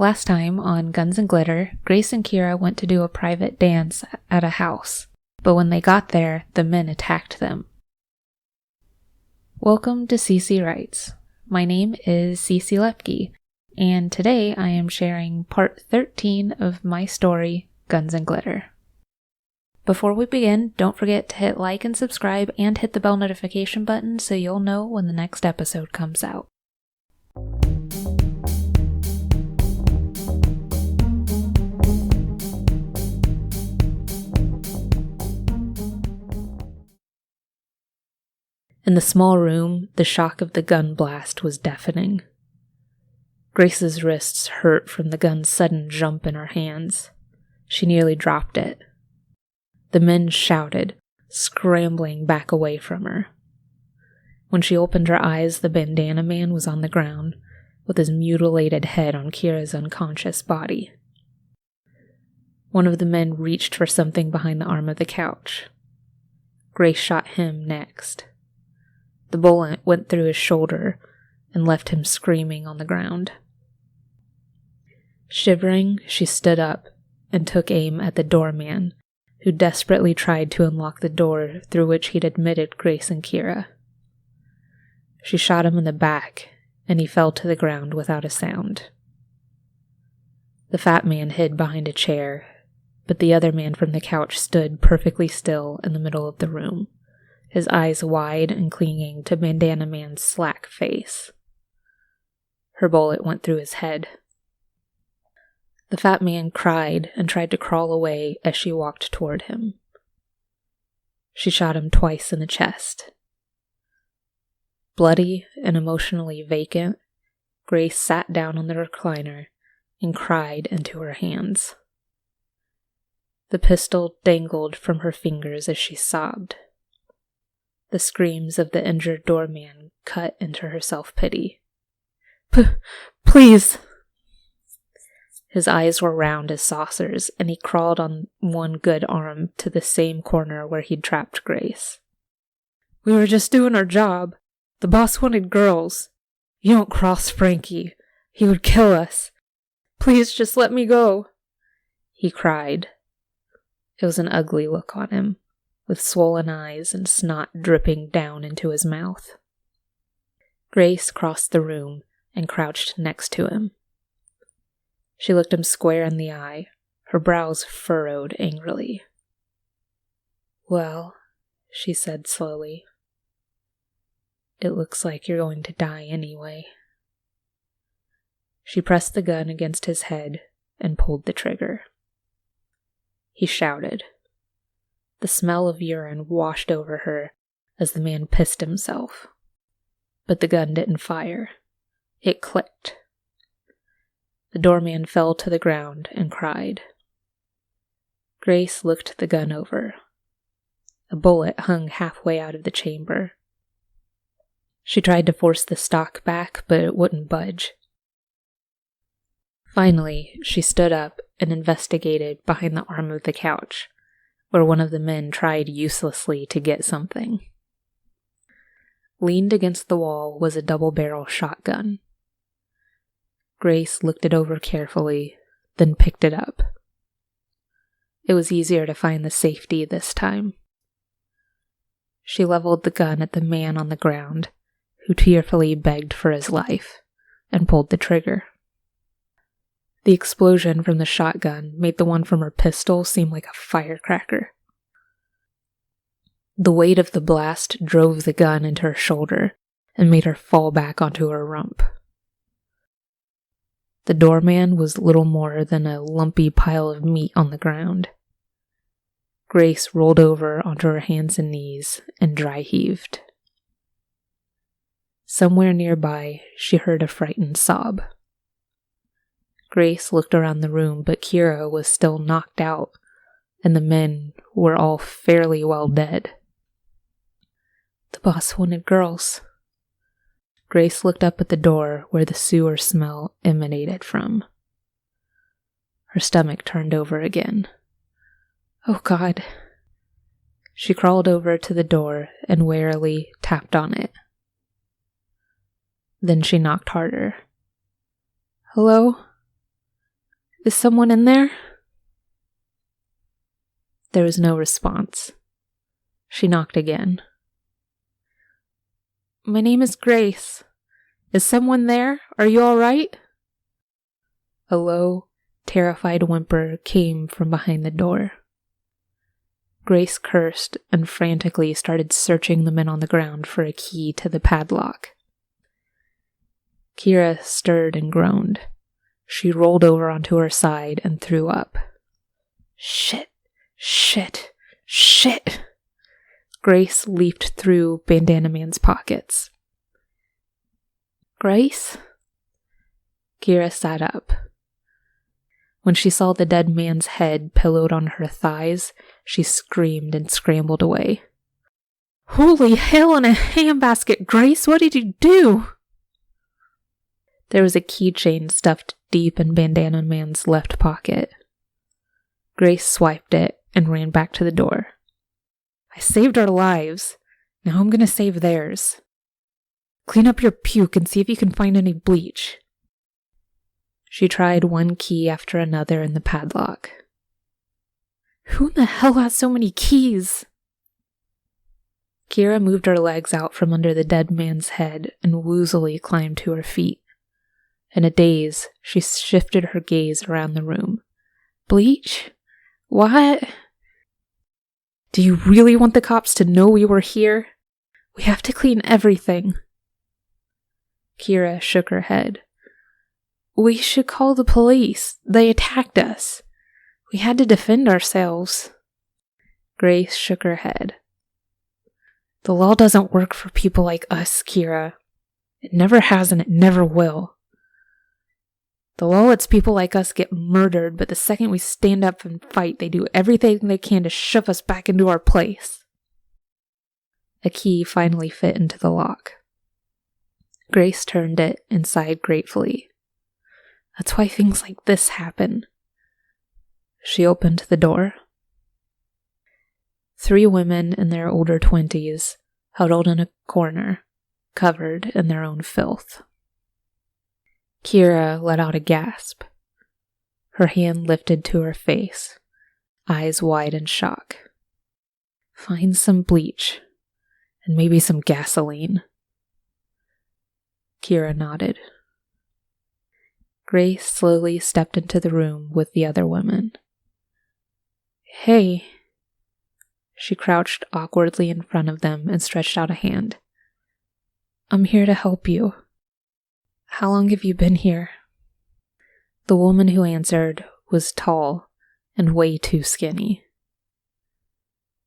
Last time on Guns and Glitter, Grace and Keera went to do a private dance at a house, but when they got there, the men attacked them. Welcome to CC Writes. My name is CC Lepki, and today I am sharing part 13 of my story, Guns and Glitter. Before we begin, don't forget to hit like and subscribe and hit the bell notification button so you'll know when the next episode comes out. In the small room, the shock of the gun blast was deafening. Grace's wrists hurt from the gun's sudden jump in her hands. She nearly dropped it. The men shouted, scrambling back away from her. When she opened her eyes, the bandana man was on the ground, with his mutilated head on Keera's unconscious body. One of the men reached for something behind the arm of the couch. Grace shot him next. The bullet went through his shoulder and left him screaming on the ground. Shivering, she stood up and took aim at the doorman, who desperately tried to unlock the door through which he'd admitted Grace and Keera. She shot him in the back, and he fell to the ground without a sound. The fat man hid behind a chair, but the other man from the couch stood perfectly still in the middle of the room, his eyes wide and clinging to Bandana Man's slack face. Her bullet went through his head. The fat man cried and tried to crawl away as she walked toward him. She shot him twice in the chest. Bloody and emotionally vacant, Grace sat down on the recliner and cried into her hands. The pistol dangled from her fingers as she sobbed. The screams of the injured doorman cut into her self-pity. Please! His eyes were round as saucers, and he crawled on one good arm to the same corner where he'd trapped Grace. We were just doing our job. The boss wanted girls. You don't cross Frankie. He would kill us. Please just let me go, he cried. It was an ugly look on him, with swollen eyes and snot dripping down into his mouth. Grace crossed the room and crouched next to him. She looked him square in the eye, her brows furrowed angrily. Well, she said slowly, it looks like you're going to die anyway. She pressed the gun against his head and pulled the trigger. He shouted. The smell of urine washed over her as the man pissed himself. But the gun didn't fire. It clicked. The doorman fell to the ground and cried. Grace looked the gun over. A bullet hung halfway out of the chamber. She tried to force the stock back, but it wouldn't budge. Finally, she stood up and investigated behind the arm of the couch, where one of the men tried uselessly to get something. Leaned against the wall was a double-barrel shotgun. Grace looked it over carefully, then picked it up. It was easier to find the safety this time. She leveled the gun at the man on the ground, who tearfully begged for his life, and pulled the trigger. The explosion from the shotgun made the one from her pistol seem like a firecracker. The weight of the blast drove the gun into her shoulder and made her fall back onto her rump. The doorman was little more than a lumpy pile of meat on the ground. Grace rolled over onto her hands and knees and dry heaved. Somewhere nearby, she heard a frightened sob. Grace looked around the room, but Keera was still knocked out, and the men were all fairly well dead. The boss wanted girls. Grace looked up at the door where the sewer smell emanated from. Her stomach turned over again. Oh, God. She crawled over to the door and warily tapped on it. Then she knocked harder. Hello? Is someone in there? There was no response. She knocked again. My name is Grace. Is someone there? Are you all right? A low, terrified whimper came from behind the door. Grace cursed and frantically started searching the men on the ground for a key to the padlock. Keera stirred and groaned. She rolled over onto her side and threw up. Shit! Shit! Shit! Grace leaped through Bandana Man's pockets. Grace? Keera sat up. When she saw the dead man's head pillowed on her thighs, she screamed and scrambled away. Holy hell in a handbasket, Grace! What did you do? There was a keychain stuffed deep in Bandana Man's left pocket. Grace swiped it and ran back to the door. I saved our lives. Now I'm gonna save theirs. Clean up your puke and see if you can find any bleach. She tried one key after another in the padlock. Who in the hell has so many keys? Keera moved her legs out from under the dead man's head and woozily climbed to her feet. In a daze, she shifted her gaze around the room. Bleach? What? Do you really want the cops to know we were here? We have to clean everything. Keera shook her head. We should call the police. They attacked us. We had to defend ourselves. Grace shook her head. The law doesn't work for people like us, Keera. It never has and it never will. The law lets people like us get murdered, but the second we stand up and fight, they do everything they can to shove us back into our place. A key finally fit into the lock. Grace turned it and sighed gratefully. That's why things like this happen. She opened the door. 3 women in their older 20s, huddled in a corner, covered in their own filth. Keera let out a gasp. Her hand lifted to her face, eyes wide in shock. Find some bleach, and maybe some gasoline. Keera nodded. Grace slowly stepped into the room with the other women. Hey. She crouched awkwardly in front of them and stretched out a hand. I'm here to help you. How long have you been here? The woman who answered was tall and way too skinny.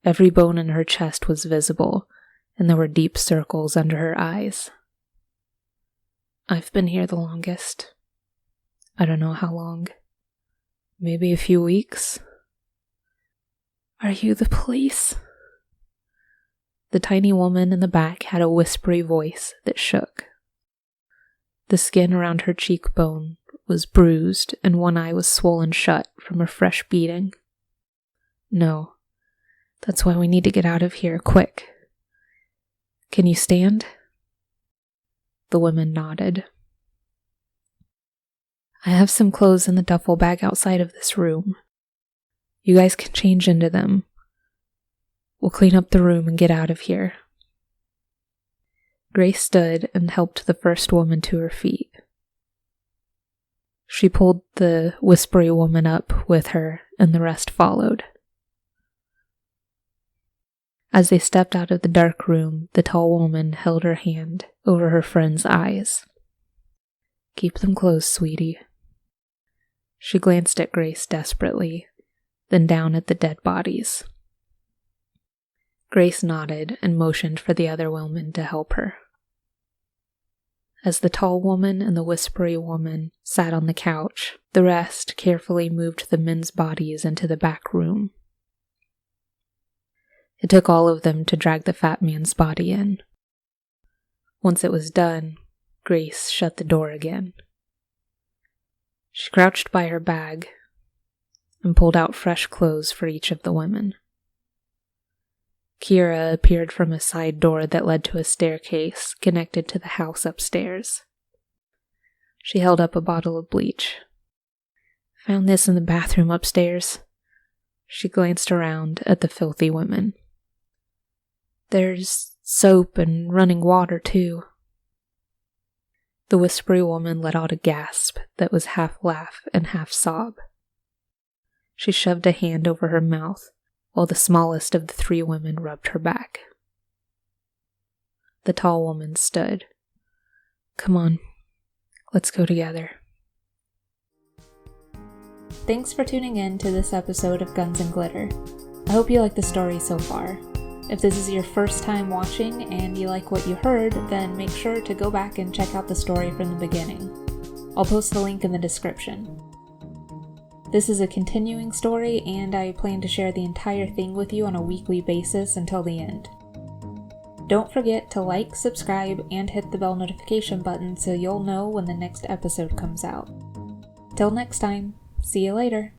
Every bone in her chest was visible, and there were deep circles under her eyes. I've been here the longest. I don't know how long. Maybe a few weeks. Are you the police? The tiny woman in the back had a whispery voice that shook. The skin around her cheekbone was bruised and one eye was swollen shut from a fresh beating. No, that's why we need to get out of here quick. Can you stand? The woman nodded. I have some clothes in the duffel bag outside of this room. You guys can change into them. We'll clean up the room and get out of here. Grace stood and helped the first woman to her feet. She pulled the whispery woman up with her, and the rest followed. As they stepped out of the dark room, the tall woman held her hand over her friend's eyes. Keep them closed, sweetie. She glanced at Grace desperately, then down at the dead bodies. Grace nodded and motioned for the other woman to help her. As the tall woman and the whispery woman sat on the couch, the rest carefully moved the men's bodies into the back room. It took all of them to drag the fat man's body in. Once it was done, Grace shut the door again. She crouched by her bag and pulled out fresh clothes for each of the women. Keera appeared from a side door that led to a staircase connected to the house upstairs. She held up a bottle of bleach. Found this in the bathroom upstairs. She glanced around at the filthy women. There's soap and running water, too. The whispery woman let out a gasp that was half laugh and half sob. She shoved a hand over her mouth while the smallest of the three women rubbed her back. The tall woman stood. Come on, let's go together. Thanks for tuning in to this episode of Guns and Glitter. I hope you like the story so far. If this is your first time watching and you like what you heard, then make sure to go back and check out the story from the beginning. I'll post the link in the description. This is a continuing story, and I plan to share the entire thing with you on a weekly basis until the end. Don't forget to like, subscribe, and hit the bell notification button so you'll know when the next episode comes out. Till next time, see you later.